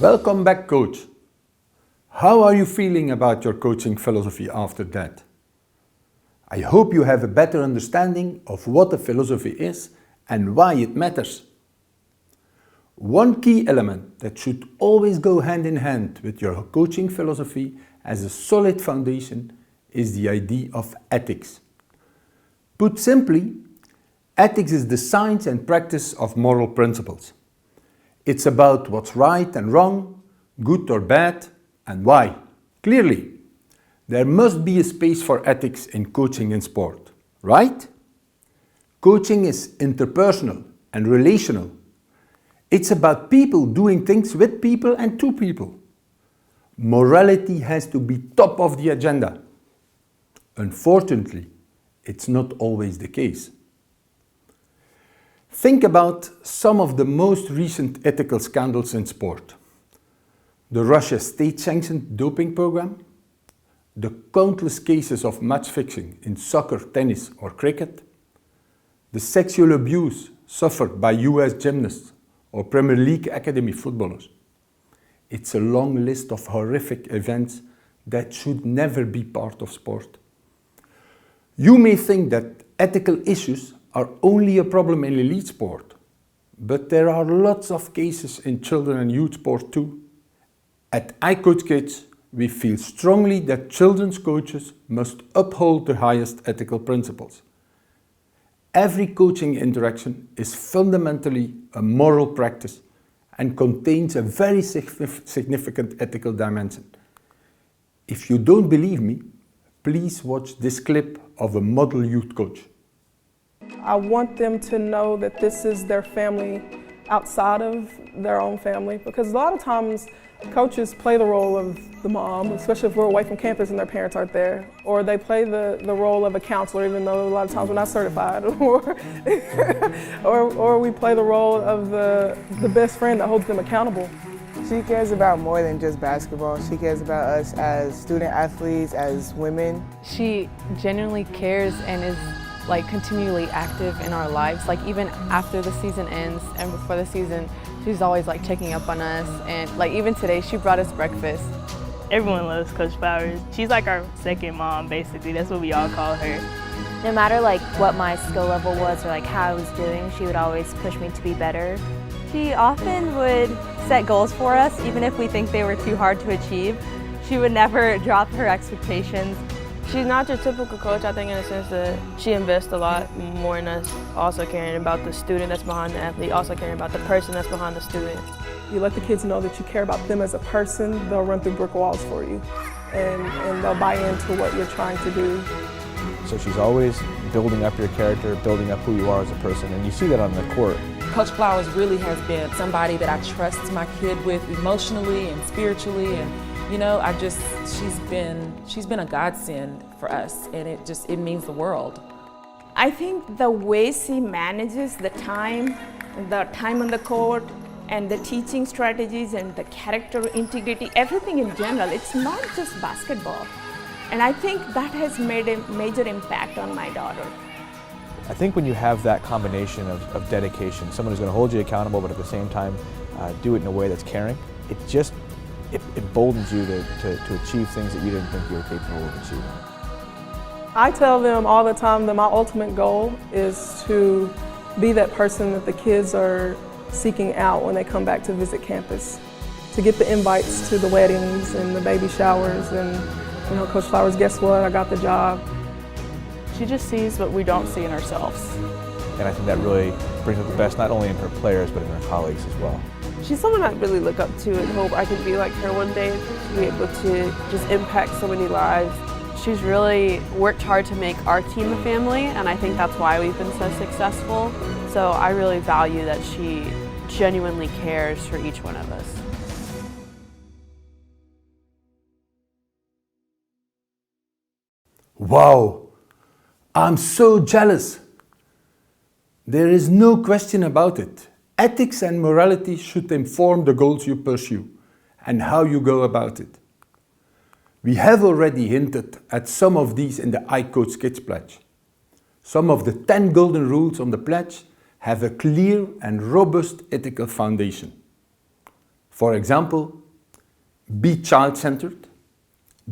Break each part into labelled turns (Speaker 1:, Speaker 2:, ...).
Speaker 1: Welcome back, coach. How are you feeling about your coaching philosophy after that? I hope you have a better understanding of what a philosophy is and why it matters. One key element that should always go hand in hand with your coaching philosophy as a solid foundation is the idea of ethics. Put simply, ethics is the science and practice of moral principles. It's about what's right and wrong, good or bad, and why. Clearly, there must be a space for ethics in coaching and sport, right? Coaching is interpersonal and relational. It's about people doing things with people and to people. Morality has to be top of the agenda. Unfortunately, it's not always the case. Think about some of the most recent ethical scandals in sport. The Russia state-sanctioned doping program, the countless cases of match fixing in soccer, tennis or cricket, the sexual abuse suffered by US gymnasts or Premier League academy footballers. It's a long list of horrific events that should never be part of sport. You may think that ethical issues are only a problem in elite sport, but there are lots of cases in children and youth sport too. At iCoach Kids, we feel strongly that children's coaches must uphold the highest ethical principles. Every coaching interaction is fundamentally a moral practice and contains a very significant ethical dimension. If you don't believe me, please watch this clip of a model youth coach.
Speaker 2: I want them to know that this is their family outside of their own family, because a lot of times coaches play the role of the mom, especially if we're away from campus and their parents aren't there, or they play the role of a counselor, even though a lot of times we're not certified, or we play the role of the best friend that holds them accountable.
Speaker 3: She cares about more than just basketball. She cares about us as student athletes, as women.
Speaker 4: She genuinely cares and is continually active in our lives. Even after the season ends and before the season, she's always checking up on us. And even today, she brought us breakfast.
Speaker 5: Everyone loves Coach Flowers. She's like our second mom, basically. That's what we all call her.
Speaker 6: No matter what my skill level was or how I was doing, she would always push me to be better.
Speaker 7: She often would set goals for us, even if we think they were too hard to achieve. She would never drop her expectations.
Speaker 8: She's not your typical coach, I think, in the sense that she invests a lot more in us, also caring about the student that's behind the athlete, also caring about the person that's behind the student.
Speaker 2: You let the kids know that you care about them as a person, they'll run through brick walls for you, and they'll buy into what you're trying to do.
Speaker 9: So she's always building up your character, building up who you are as a person, and you see that on the court.
Speaker 10: Coach Flowers really has been somebody that I trust my kid with emotionally and spiritually, and she's been a godsend for us, and it means the world.
Speaker 11: I think the way she manages the time on the court, and the teaching strategies and the character integrity, everything in general, it's not just basketball. And I think that has made a major impact on my daughter.
Speaker 9: I think when you have that combination of dedication, someone who's going to hold you accountable, but at the same time do it in a way that's caring, it emboldens you to achieve things that you didn't think you were capable of achieving.
Speaker 2: I tell them all the time that my ultimate goal is to be that person that the kids are seeking out when they come back to visit campus, to get the invites to the weddings and the baby showers, and Coach Flowers, guess what, I got the job.
Speaker 5: She just sees what we don't see in ourselves.
Speaker 9: And I think that really brings out the best, not only in her players, but in her colleagues as well.
Speaker 12: She's someone I really look up to and hope I can be like her one day, to be able to just impact so many lives.
Speaker 7: She's really worked hard to make our team a family, and I think that's why we've been so successful. So I really value that she genuinely cares for each one of us.
Speaker 1: Wow, I'm so jealous. There is no question about it. Ethics and morality should inform the goals you pursue and how you go about it. We have already hinted at some of these in the iCoach Kids pledge. Some of the 10 golden rules on the pledge have a clear and robust ethical foundation. For example, be child-centered,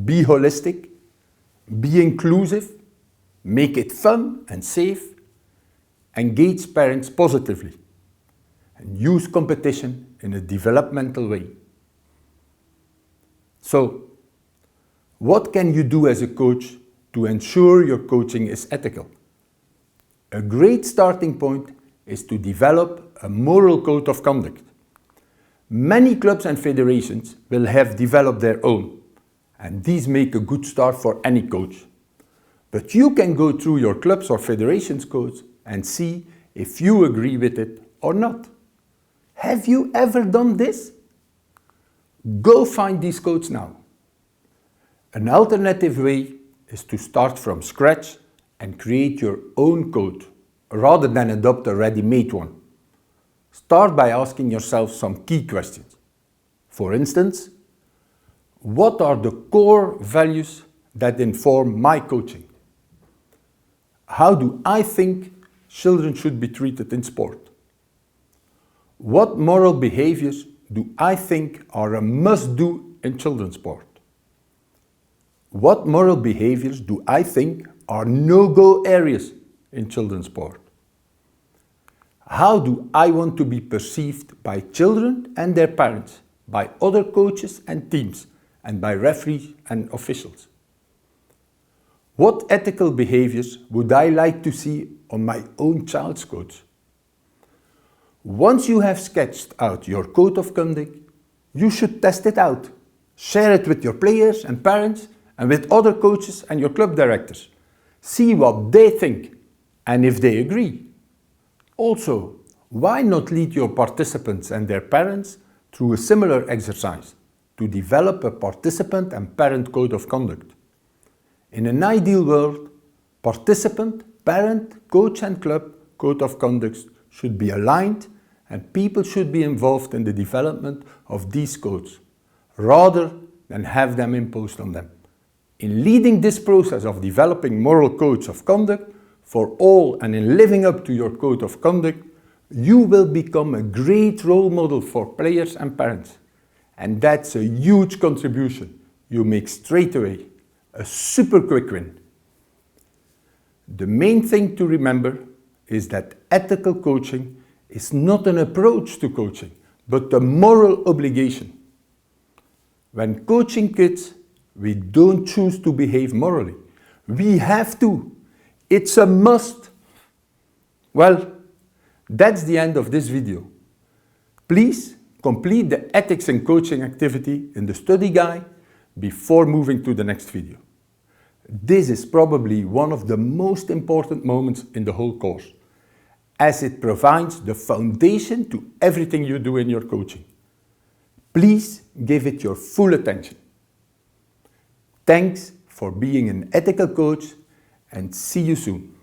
Speaker 1: be holistic, be inclusive, make it fun and safe, engage parents positively, and use competition in a developmental way. So, what can you do as a coach to ensure your coaching is ethical? A great starting point is to develop a moral code of conduct. Many clubs and federations will have developed their own, and these make a good start for any coach. But you can go through your clubs or federations codes and see if you agree with it or not. Have you ever done this? Go find these codes now. An alternative way is to start from scratch and create your own code, rather than adopt a ready-made one. Start by asking yourself some key questions. For instance, what are the core values that inform my coaching? How do I think children should be treated in sport? What moral behaviors do I think are a must-do in children's sport? What moral behaviors do I think are no-go areas in children's sport? How do I want to be perceived by children and their parents, by other coaches and teams, and by referees and officials? What ethical behaviors would I like to see on my own child's coach? Once you have sketched out your code of conduct, you should test it out. Share it with your players and parents and with other coaches and your club directors. See what they think and if they agree. Also, why not lead your participants and their parents through a similar exercise to develop a participant and parent code of conduct? In an ideal world, participant, parent, coach and club code of conduct should be aligned and people should be involved in the development of these codes, rather than have them imposed on them. In leading this process of developing moral codes of conduct for all and in living up to your code of conduct, you will become a great role model for players and parents. And that's a huge contribution you make straight away, a super quick win. The main thing to remember is that ethical coaching is not an approach to coaching, but a moral obligation. When coaching kids, we don't choose to behave morally. We have to. It's a must. Well, that's the end of this video. Please complete the ethics in coaching activity in the study guide before moving to the next video. This is probably one of the most important moments in the whole course, as it provides the foundation to everything you do in your coaching. Please give it your full attention. Thanks for being an ethical coach and see you soon.